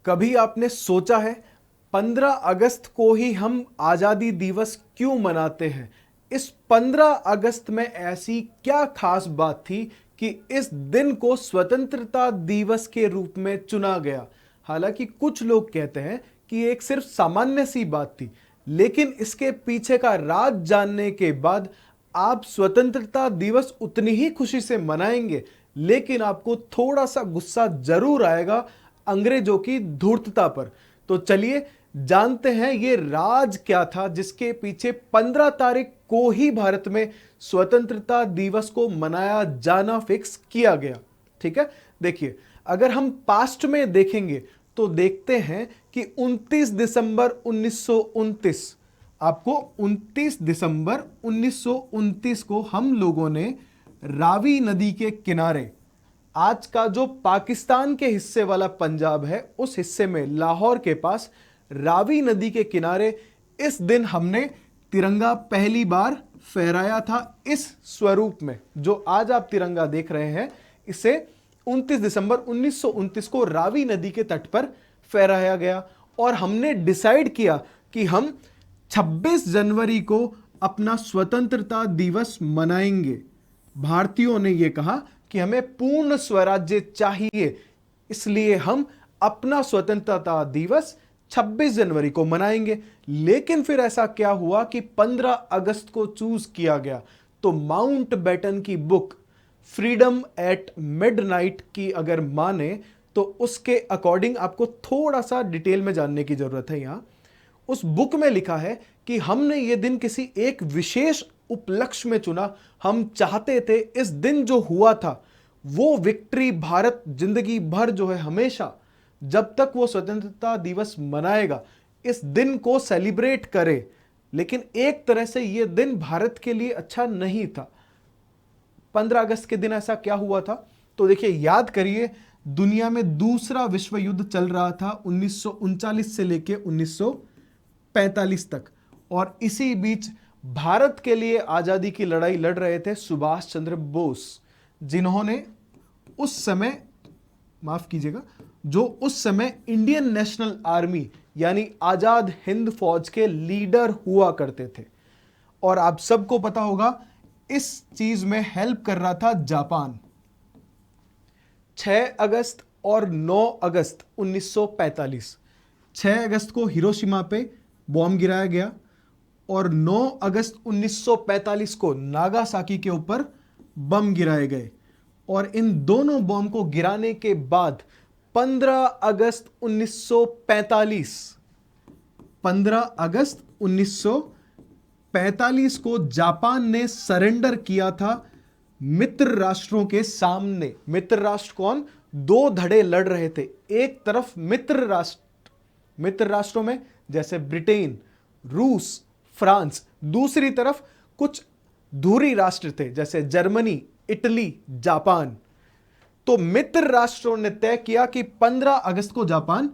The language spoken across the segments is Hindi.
कभी आपने सोचा है 15 अगस्त को ही हम आजादी दिवस क्यों मनाते हैं? इस 15 अगस्त में ऐसी क्या खास बात थी कि इस दिन को स्वतंत्रता दिवस के रूप में चुना गया? हालांकि कुछ लोग कहते हैं कि एक सिर्फ सामान्य सी बात थी, लेकिन इसके पीछे का राज जानने के बाद आप स्वतंत्रता दिवस उतनी ही खुशी से मनाएंगे, लेकिन आपको थोड़ा सा गुस्सा जरूर आएगा अंग्रेजों की धूर्तता पर। तो चलिए जानते हैं ये राज क्या था जिसके पीछे 15 तारीख को ही भारत में स्वतंत्रता दिवस को मनाया जाना फिक्स किया गया। ठीक है, देखिए अगर हम पास्ट में देखेंगे तो देखते हैं कि 29 दिसंबर 1929, आपको 29 दिसंबर 1929 को हम लोगों ने रावी नदी के किनारे, आज का जो पाकिस्तान के हिस्से वाला पंजाब है उस हिस्से में लाहौर के पास रावी नदी के किनारे, इस दिन हमने तिरंगा पहली बार फहराया था इस स्वरूप में। जो आज आप तिरंगा देख रहे हैं इसे 29 दिसंबर 1929 को रावी नदी के तट पर फहराया गया और हमने डिसाइड किया कि हम 26 जनवरी को अपना स्वतंत्रता दिवस मनाएंगे। भारतीयों ने यह कहा कि हमें पूर्ण स्वराज्य चाहिए, इसलिए हम अपना स्वतंत्रता दिवस 26 जनवरी को मनाएंगे। लेकिन फिर ऐसा क्या हुआ कि 15 अगस्त को चूज किया गया। तो माउंटबेटन की बुक फ्रीडम एट मिडनाइट की अगर माने तो उसके अकॉर्डिंग आपको थोड़ा सा डिटेल में जानने की जरूरत है। यहां उस बुक में लिखा है कि हमने ये दिन किसी एक विशेष उपलक्ष्य में चुना। हम चाहते थे इस दिन जो हुआ था वो विक्ट्री भारत जिंदगी भर जो है हमेशा जब तक वो स्वतंत्रता दिवस मनाएगा इस दिन को सेलिब्रेट करे। लेकिन एक तरह से ये दिन भारत के लिए अच्छा नहीं था। 15 अगस्त के दिन ऐसा क्या हुआ था? तो देखिए, याद करिए, दुनिया में दूसरा विश्व युद्ध चल रहा था 1939 से लेके 1945 तक, और इसी बीच भारत के लिए आजादी की लड़ाई लड़ रहे थे सुभाष चंद्र बोस, जिन्होंने उस समय, माफ कीजिएगा, जो उस समय इंडियन नेशनल आर्मी यानी आजाद हिंद फौज के लीडर हुआ करते थे। और आप सबको पता होगा इस चीज में हेल्प कर रहा था जापान। 6 अगस्त और 9 अगस्त 1945, 6 अगस्त को हिरोशिमा पे बॉम्ब गिराया गया और 9 अगस्त 1945 को नागासाकी के ऊपर बम गिराए गए। और इन दोनों बम को गिराने के बाद 15 अगस्त 1945, 15 अगस्त 1945 को जापान ने सरेंडर किया था मित्र राष्ट्रों के सामने। मित्र राष्ट्र कौन? दो धड़े लड़ रहे थे। एक तरफ मित्र राष्ट्रों में जैसे ब्रिटेन, रूस, फ्रांस, दूसरी तरफ कुछ धुरी राष्ट्र थे जैसे जर्मनी, इटली, जापान। तो मित्र राष्ट्रों ने तय किया कि 15 अगस्त को जापान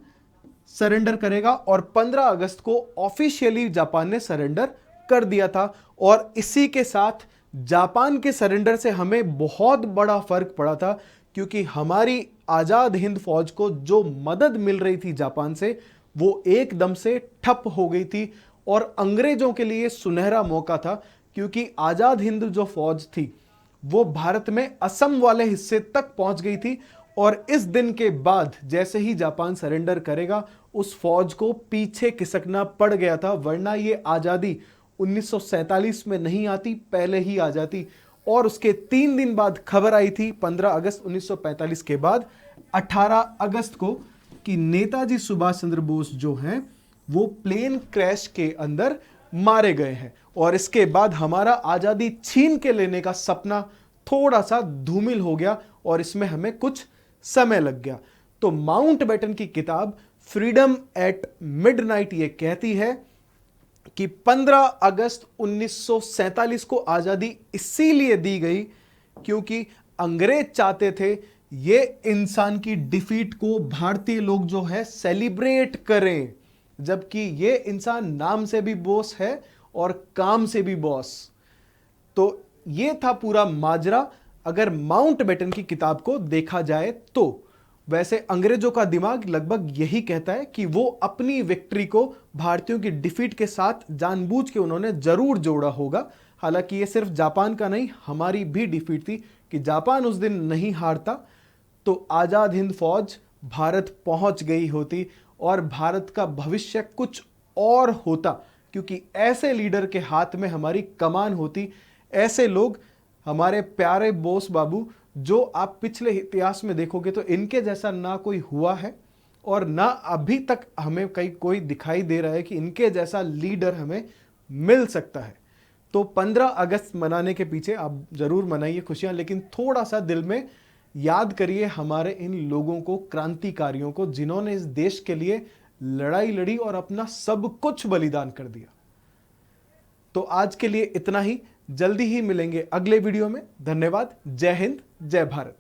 सरेंडर करेगा और 15 अगस्त को ऑफिशियली जापान ने सरेंडर कर दिया था। और इसी के साथ जापान के सरेंडर से हमें बहुत बड़ा फर्क पड़ा था, क्योंकि हमारी आजाद हिंद फौज को जो मदद मिल रही थी जापान से वो एकदम से ठप हो गई थी। और अंग्रेजों के लिए सुनहरा मौका था, क्योंकि आजाद हिंद जो फौज थी वो भारत में असम वाले हिस्से तक पहुंच गई थी। और इस दिन के बाद जैसे ही जापान सरेंडर करेगा उस फौज को पीछे खिसकना पड़ गया था, वरना ये आजादी 1947 में नहीं आती, पहले ही आ जाती। और उसके 3 दिन बाद खबर आई थी 15 अगस्त 1945 के बाद 18 अगस्त को कि नेताजी सुभाष चंद्र बोस जो हैं वो प्लेन क्रैश के अंदर मारे गए हैं। और इसके बाद हमारा आजादी छीन के लेने का सपना थोड़ा सा धूमिल हो गया और इसमें हमें कुछ समय लग गया। तो माउंटबेटन की किताब फ्रीडम एट मिडनाइट ये कहती है कि 15 अगस्त 1947 को आजादी इसीलिए दी गई क्योंकि अंग्रेज चाहते थे ये इंसान की डिफीट को भारतीय लोग जो है सेलिब्रेट करें, जबकि ये इंसान नाम से भी बॉस है और काम से भी बॉस। तो ये था पूरा माजरा अगर माउंटबेटन की किताब को देखा जाए तो। वैसे अंग्रेजों का दिमाग लगभग यही कहता है कि वो अपनी विक्ट्री को भारतीयों की डिफीट के साथ जानबूझ के उन्होंने जरूर जोड़ा होगा। हालांकि ये सिर्फ जापान का नहीं, हमारी भी डिफीट थी कि जापान उस दिन नहीं हारता तो आजाद हिंद फौज भारत पहुंच गई होती और भारत का भविष्य कुछ और होता, क्योंकि ऐसे लीडर के हाथ में हमारी कमान होती। ऐसे लोग हमारे प्यारे बोस बाबू, जो आप पिछले इतिहास में देखोगे तो इनके जैसा ना कोई हुआ है और ना अभी तक हमें कहीं कोई दिखाई दे रहा है कि इनके जैसा लीडर हमें मिल सकता है। तो 15 अगस्त मनाने के पीछे आप जरूर मनाइए खुशियां, लेकिन थोड़ा सा दिल में याद करिए हमारे इन लोगों को, क्रांतिकारियों को, जिन्होंने इस देश के लिए लड़ाई लड़ी और अपना सब कुछ बलिदान कर दिया। तो आज के लिए इतना ही, जल्दी ही मिलेंगे अगले वीडियो में। धन्यवाद। जय हिंद, जय भारत।